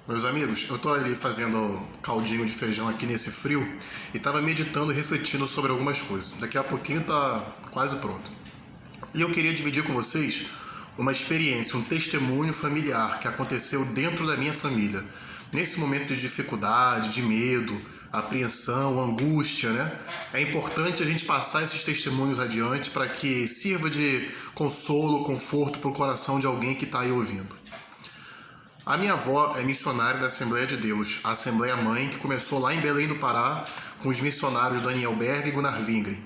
Meus amigos, eu tô ali fazendo caldinho de feijão aqui nesse frio e tava meditando e refletindo sobre algumas coisas. Daqui a pouquinho tá quase pronto. E eu queria dividir com vocês uma experiência, um testemunho familiar que aconteceu dentro da minha família. Nesse momento de dificuldade, de medo, apreensão, angústia, né? É importante a gente passar esses testemunhos adiante para que sirva de consolo, conforto para o coração de alguém que está aí ouvindo. A minha avó é missionária da Assembleia de Deus, a Assembleia Mãe, que começou lá em Belém do Pará com os missionários Daniel Berg e Gunnar Wingren.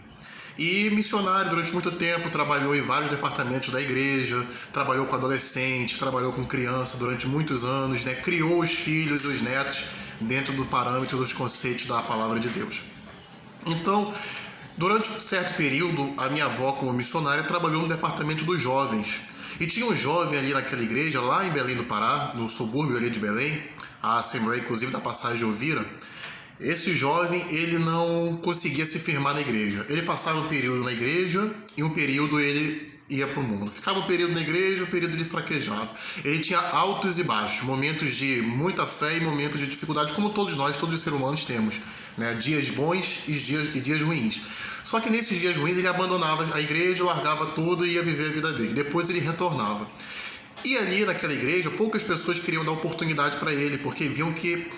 E missionário durante muito tempo, trabalhou em vários departamentos da igreja, trabalhou com adolescentes, trabalhou com criança durante muitos anos, né? Criou os filhos e os netos dentro do parâmetro dos conceitos da palavra de Deus. Então, durante um certo período, a minha avó, como missionária, trabalhou no departamento dos jovens. E tinha um jovem ali naquela igreja, lá em Belém do Pará, no subúrbio ali de Belém, a Assembleia, inclusive, da Passagem de Ouvira. Esse jovem, ele não conseguia se firmar na igreja. Ele passava um período na igreja e um período ele ia para o mundo. Ficava um período na igreja, um período ele fraquejava. Ele tinha altos e baixos, momentos de muita fé e momentos de dificuldade, como todos nós, todos os seres humanos temos, né? Dias bons e dias ruins. Só que nesses dias ruins ele abandonava a igreja, largava tudo e ia viver a vida dele. Depois ele retornava. E ali naquela igreja, poucas pessoas queriam dar oportunidade para ele, porque viam que,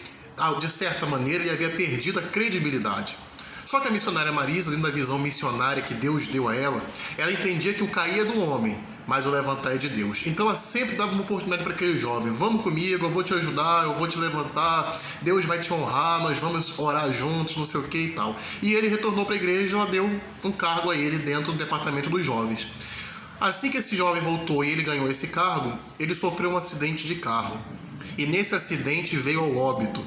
de certa maneira, ele havia perdido a credibilidade. Só que a missionária Marisa, dentro da visão missionária que Deus deu a ela entendia que o cair é do homem, mas o levantar é de Deus. Então ela sempre dava uma oportunidade para aquele jovem: vamos comigo, eu vou te ajudar, eu vou te levantar, Deus vai te honrar, nós vamos orar juntos, não sei o que e tal. E ele retornou para a igreja, ela deu um cargo a ele dentro do departamento dos jovens. Assim que esse jovem voltou e ele ganhou esse cargo, ele sofreu um acidente de carro. E nesse acidente veio ao óbito.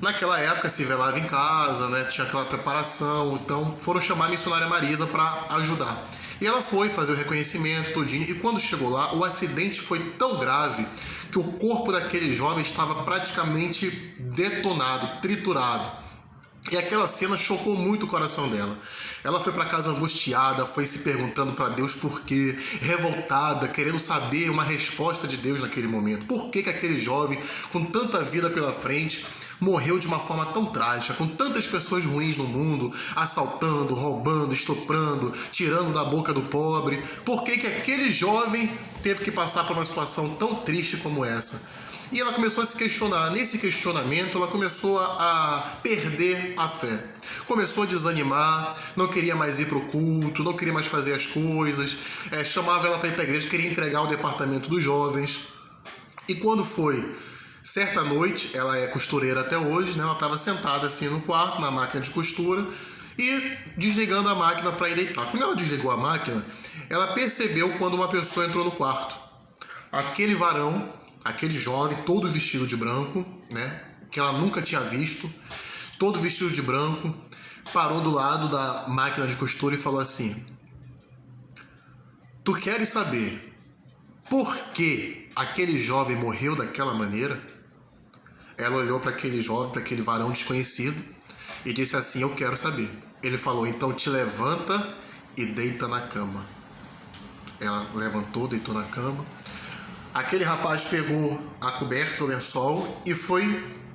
Naquela época se velava em casa, né? Tinha aquela preparação, então foram chamar a missionária Marisa para ajudar. E ela foi fazer o reconhecimento tudinho, e quando chegou lá, o acidente foi tão grave que o corpo daquele jovem estava praticamente detonado, triturado. E aquela cena chocou muito o coração dela. Ela foi para casa angustiada, foi se perguntando para Deus por quê, revoltada, querendo saber uma resposta de Deus naquele momento. Por que aquele jovem, com tanta vida pela frente, morreu de uma forma tão trágica, com tantas pessoas ruins no mundo, assaltando, roubando, estuprando, tirando da boca do pobre? Por que aquele jovem teve que passar por uma situação tão triste como essa? E ela começou a se questionar. Nesse questionamento, ela começou a perder a fé. Começou a desanimar, não queria mais ir para o culto, não queria mais fazer as coisas, chamava ela para ir para a igreja, queria entregar o departamento dos jovens. E quando foi certa noite, ela é costureira até hoje, né? Ela estava sentada assim no quarto, na máquina de costura, e desligando a máquina para ir deitar. Quando ela desligou a máquina, ela percebeu quando uma pessoa entrou no quarto. Aquele varão, aquele jovem, todo vestido de branco, né? Que ela nunca tinha visto, todo vestido de branco, parou do lado da máquina de costura e falou assim: tu queres saber por que aquele jovem morreu daquela maneira? Ela olhou para aquele jovem, para aquele varão desconhecido, e disse assim: eu quero saber. Ele falou: então te levanta e deita na cama. Ela levantou, deitou na cama. Aquele rapaz pegou a coberta, o lençol, e foi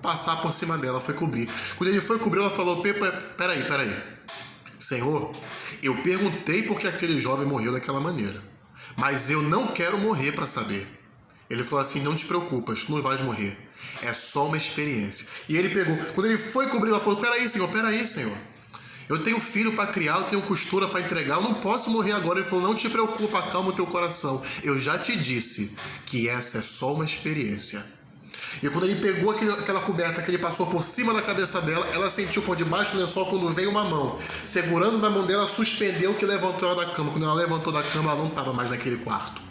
passar por cima dela, foi cobrir. Quando ele foi cobrir, ela falou: peraí. Senhor, eu perguntei por que aquele jovem morreu daquela maneira, mas eu não quero morrer para saber. Ele falou assim: não te preocupas, tu não vais morrer. É só uma experiência. E ele pegou. Quando ele foi cobrir, ela falou: peraí, Senhor. Eu tenho filho para criar, eu tenho costura para entregar, eu não posso morrer agora. Ele falou: não te preocupa, acalma o teu coração. Eu já te disse que essa é só uma experiência. E quando ele pegou aquela coberta que ele passou por cima da cabeça dela, ela sentiu por debaixo do lençol, quando veio uma mão, segurando na mão dela, suspendeu, que levantou ela da cama. Quando ela levantou da cama, ela não estava mais naquele quarto.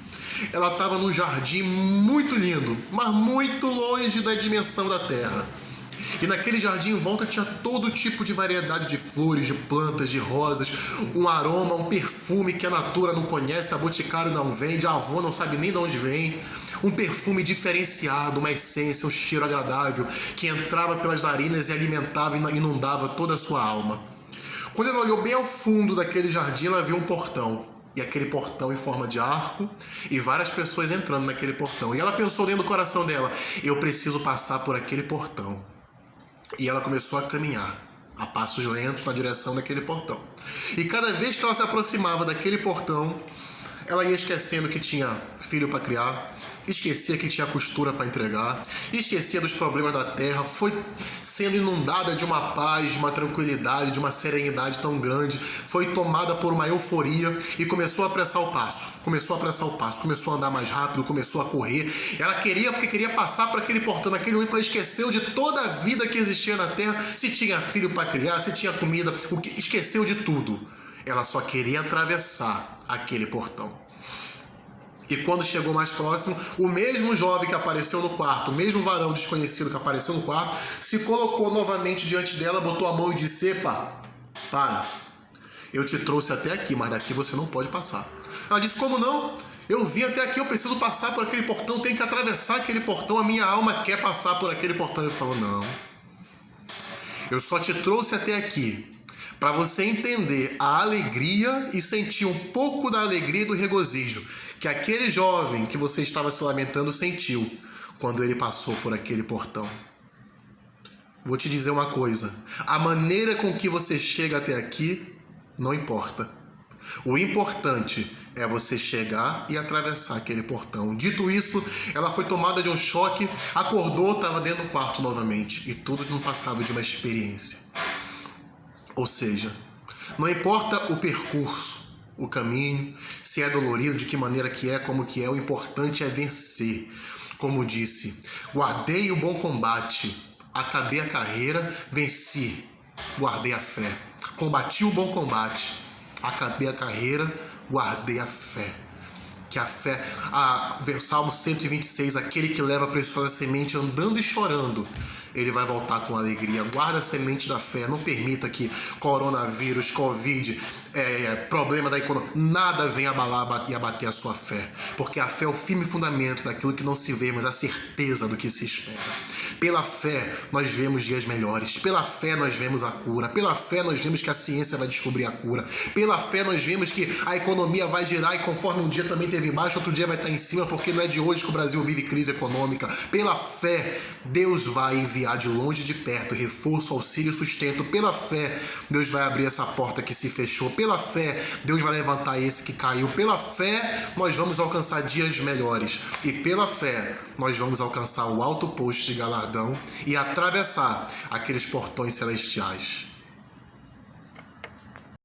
Ela estava num jardim muito lindo, mas muito longe da dimensão da terra. E naquele jardim em volta tinha todo tipo de variedade de flores, de plantas, de rosas, um aroma, um perfume que a natura não conhece, a Boticário não vende, a avó não sabe nem de onde vem. Um perfume diferenciado, uma essência, um cheiro agradável que entrava pelas narinas e alimentava e inundava toda a sua alma. Quando ela olhou bem ao fundo daquele jardim, ela viu um portão. e aquele portão em forma de arco e várias pessoas entrando naquele portão. E ela pensou dentro do coração dela: eu preciso passar por aquele portão. E ela começou a caminhar a passos lentos na direção daquele portão. E cada vez que ela se aproximava daquele portão, ela ia esquecendo que tinha filho para criar, esquecia que tinha costura para entregar, esquecia dos problemas da terra, foi sendo inundada de uma paz, de uma tranquilidade, de uma serenidade tão grande, foi tomada por uma euforia e começou a apressar o passo, começou a andar mais rápido, começou a correr. Ela queria, porque queria passar por aquele portão, naquele momento ela esqueceu de toda a vida que existia na terra, se tinha filho para criar, se tinha comida, esqueceu de tudo. Ela só queria atravessar aquele portão. E quando chegou mais próximo, o mesmo jovem que apareceu no quarto, o mesmo varão desconhecido que apareceu no quarto, se colocou novamente diante dela, botou a mão e disse: epa, para, eu te trouxe até aqui, mas daqui você não pode passar. Ela disse: como não? Eu vim até aqui, eu preciso passar por aquele portão, tenho que atravessar aquele portão, a minha alma quer passar por aquele portão. Ele falou: não, eu só te trouxe até aqui para você entender a alegria e sentir um pouco da alegria e do regozijo que aquele jovem que você estava se lamentando sentiu quando ele passou por aquele portão. Vou te dizer uma coisa: a maneira com que você chega até aqui não importa. O importante é você chegar e atravessar aquele portão. Dito isso, ela foi tomada de um choque, acordou, estava dentro do quarto novamente, e tudo não passava de uma experiência. Ou seja, não importa o percurso, o caminho, se é dolorido, de que maneira que é, como que é, o importante é vencer. Como disse: guardei o bom combate, acabei a carreira, venci, guardei a fé. Combati o bom combate, acabei a carreira, guardei a fé. Que a fé, Salmo 126, aquele que leva a preciosa semente andando e chorando, ele vai voltar com alegria. Guarda a semente da fé, não permita que coronavírus, covid, problema da economia, nada venha abalar e abater a sua fé, porque a fé é o firme fundamento daquilo que não se vê, mas a certeza do que se espera. Pela fé nós vemos dias melhores, pela fé nós vemos a cura, pela fé nós vemos que a ciência vai descobrir a cura, pela fé nós vemos que a economia vai girar, e conforme um dia também teve embaixo, outro dia vai estar em cima, porque não é de hoje que o Brasil vive crise econômica. Pela fé Deus vai enviar de longe e de perto reforço, auxílio e sustento. Pela fé Deus vai abrir essa porta que se fechou. Pela fé Deus vai levantar esse que caiu. Pela fé nós vamos alcançar dias melhores, e pela fé nós vamos alcançar o alto posto de galardão e atravessar aqueles portões celestiais.